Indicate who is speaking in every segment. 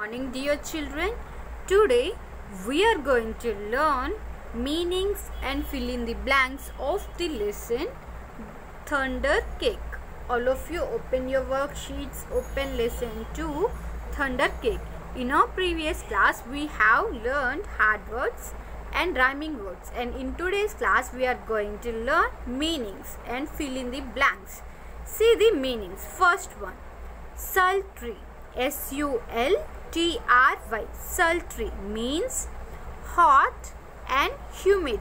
Speaker 1: Morning, dear children. Today we are going to learn meanings and fill in the blanks of the lesson Thunder Cake. All of you open your worksheets, open lesson 2 Thunder Cake. In our previous class we have learned hard words and rhyming words, and in today's class we are going to learn meanings and fill in the blanks. See the meanings. First one, sultry. S-U-L-T-R-Y. Sultry means hot and humid.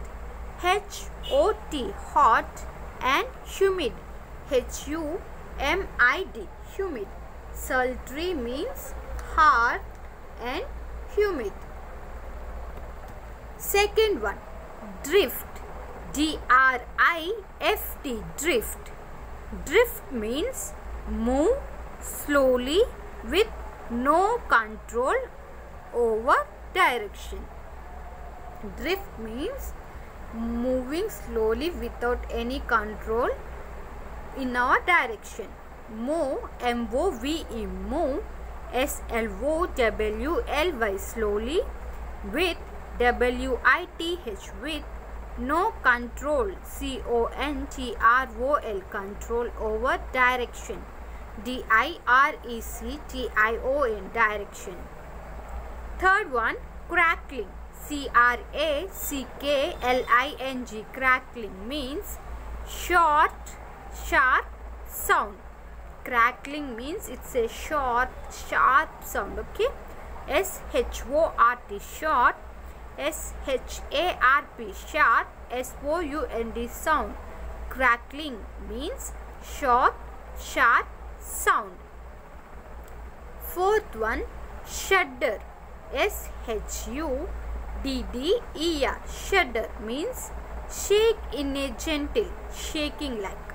Speaker 1: H-O-T, hot and humid. H-U-M-I-D, humid. Sultry means hot and humid. Second one, drift. D-R-I-F-T, drift. Drift means move slowly with no control over direction. Drift means moving slowly without any control in our direction. Move, M-O-V-E, move, S-L-O-W-L-Y, slowly, with, W-I-T-H, with, no control, C-O-N-T-R-O-L, control over direction. D-I-R-E-C-T-I-O-N, direction. Third one, crackling. C-R-A-C-K-L-I-N-G, crackling means short, sharp sound. Crackling means it's a short, sharp sound. Okay. S-H-O-R-T, short. S-H-A-R-P, sharp. S-O-U-N-D, sound. Crackling means short, sharp sound. Fourth one, shudder. S-H-U-D-D-E-R, shudder means shake in a gentle, shaking like.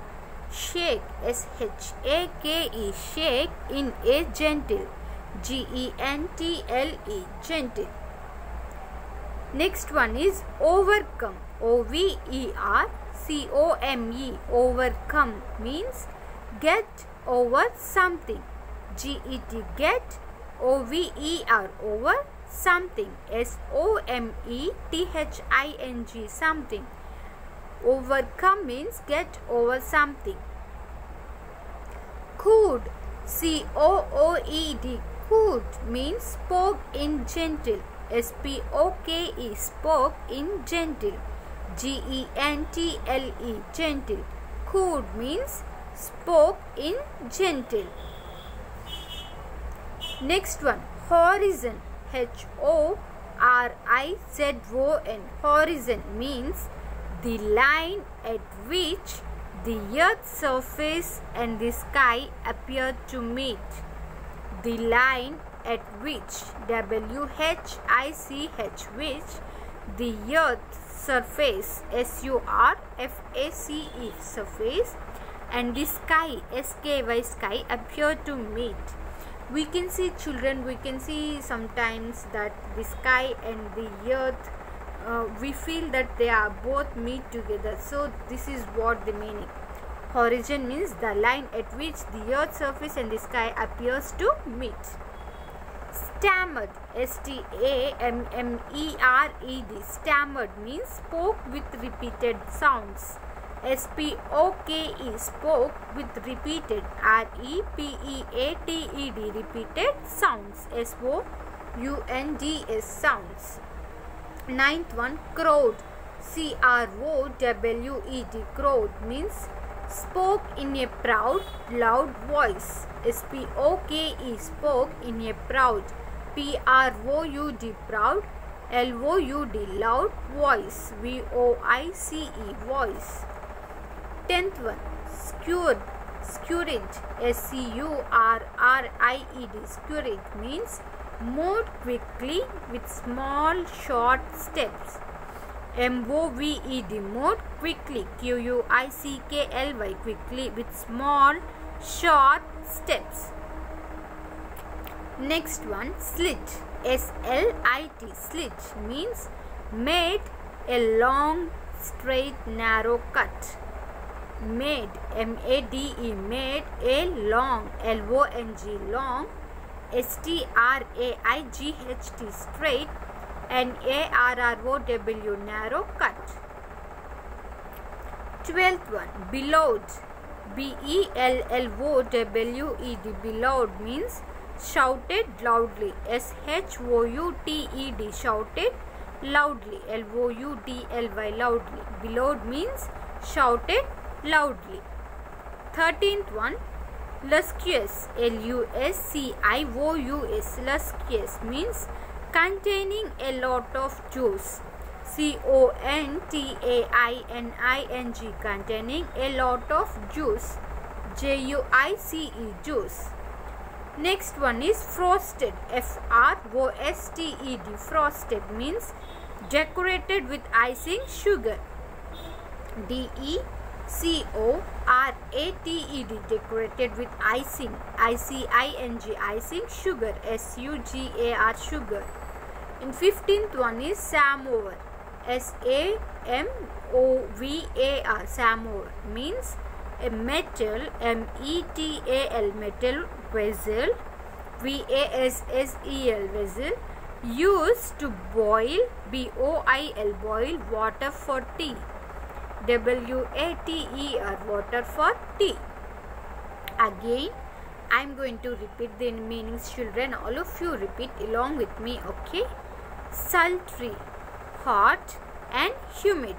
Speaker 1: Shake, S-H-A-K-E, shake in a gentle, G-E-N-T-L-E, gentle. Next one is overcome. O-V-E-R-C-O-M-E, overcome means get over something. G-E-T, get, O-V-E-R, over something. S-O-M-E-T-H-I-N-G, something. Overcome means get over something. Cooed, C-O-O-E-D, cooed means spoke in gentle. S-P-O-K-E, spoke in gentle. G-E-N-T-L-E, gentle. Cooed means spoke in gentle. Next one, horizon. H-O-R-I-Z-O-N, horizon means the line at which the earth's surface and the sky appear to meet. The line at which, W-H-I-C-H, which the earth's surface, S-U-R-F-A-C-E, surface, and the sky, S-K-Y, sky, appear to meet. We can see, children, we can see sometimes that the sky and the earth, we feel that they are both meet together. So this is what the meaning. Horizon means the line at which the earth's surface and the sky appears to meet. Stammered, S-T-A-M-M-E-R-E-D, stammered means spoke with repeated sounds. S-P-O-K-E, spoke with repeated, R-E-P-E-A-T-E-D, repeated sounds. S-O-U-N-D-S, sounds. Ninth one, crowd. C-R-O-W-E-D, crowd means spoke in a proud, loud voice. S-P-O-K-E, spoke in a proud, P-R-O-U-D, proud, L-O-U-D, loud voice, V-O-I-C-E, voice. Tenth one, skewered. Skewered, S-C-U-R-R-I-E-D, skewered means moved quickly with small short steps. M-O-V-E-D, moved quickly, Q-U-I-C-K-L-Y, quickly with small short steps. Next one, slit. S-L-I-T, slit means made a long, straight, narrow cut. Made, M-A-D-E, made a long, L-O-N-G, long, S-T-R-A-I-G-H-T, straight. N-A-R-R-O-W, narrow, cut. 12th one, bellowed. B-E-L-L-O-W-E-D, bellowed means shouted loudly. S-H-O-U-T-E-D, shouted loudly. L-O-U-D-L-Y, loudly. Bellowed means shouted loudly. 13th one, luscious. L-U-S-C-I-O-U-S, luscious means containing a lot of juice. C-O-N-T-A-I-N-I-N-G, containing a lot of juice. J-U-I-C-E, juice. Next one is frosted. F-R-O-S-T-E-D, frosted means decorated with icing, sugar. D-E-C-O-R-A-T-E-D, decorated with icing. I-C-I-N-G, icing, sugar. S-U-G-A-R, sugar. In 15th one is samovar. S-A-M-O-V-A-R, samovar means a metal, M-E-T-A-L, metal vessel, V-A-S-S-E-L, vessel, used to boil, B-O-I-L, boil water for tea. W-A-T-E-R, water for tea. Again, I am going to repeat the meanings, children. All of you repeat along with me, okay? Sultry, hot and humid.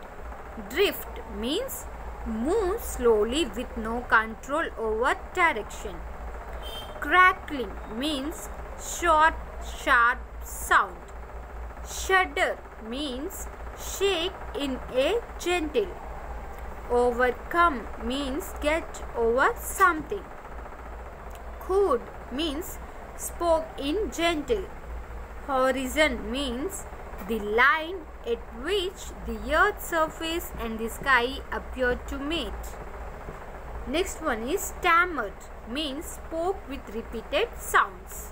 Speaker 1: Drift means move slowly with no control over direction. Crackling means short, sharp sound. Shudder means shake in a gentle. Overcome means get over something. Cooed means spoke in gentle. Horizon means the line at which the earth's surface and the sky appear to meet. Next one is stammered, means spoke with repeated sounds.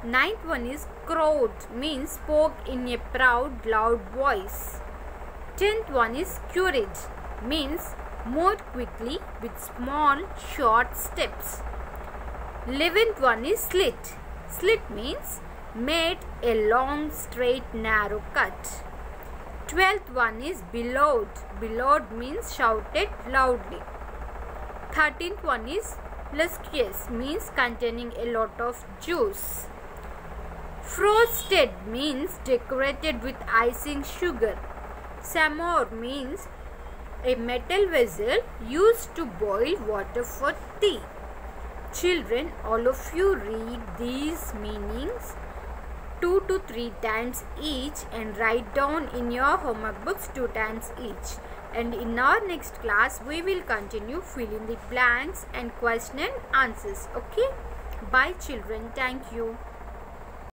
Speaker 1: Ninth one is crowed, means spoke in a proud, loud voice. 10th one is courage, means moved quickly with small, short steps. 11th one is slit. Slit means made a long, straight, narrow cut. 12th one is bellowed. Bellowed means shouted loudly. 13th one is luscious, means containing a lot of juice. Frosted means decorated with icing, sugar. Samovar means a metal vessel used to boil water for tea. Children, all of you read these meanings 2 to 3 times each and write down in your homework books 2 times each. And in our next class, we will continue filling the blanks and question and answers. Okay? Bye children. Thank you.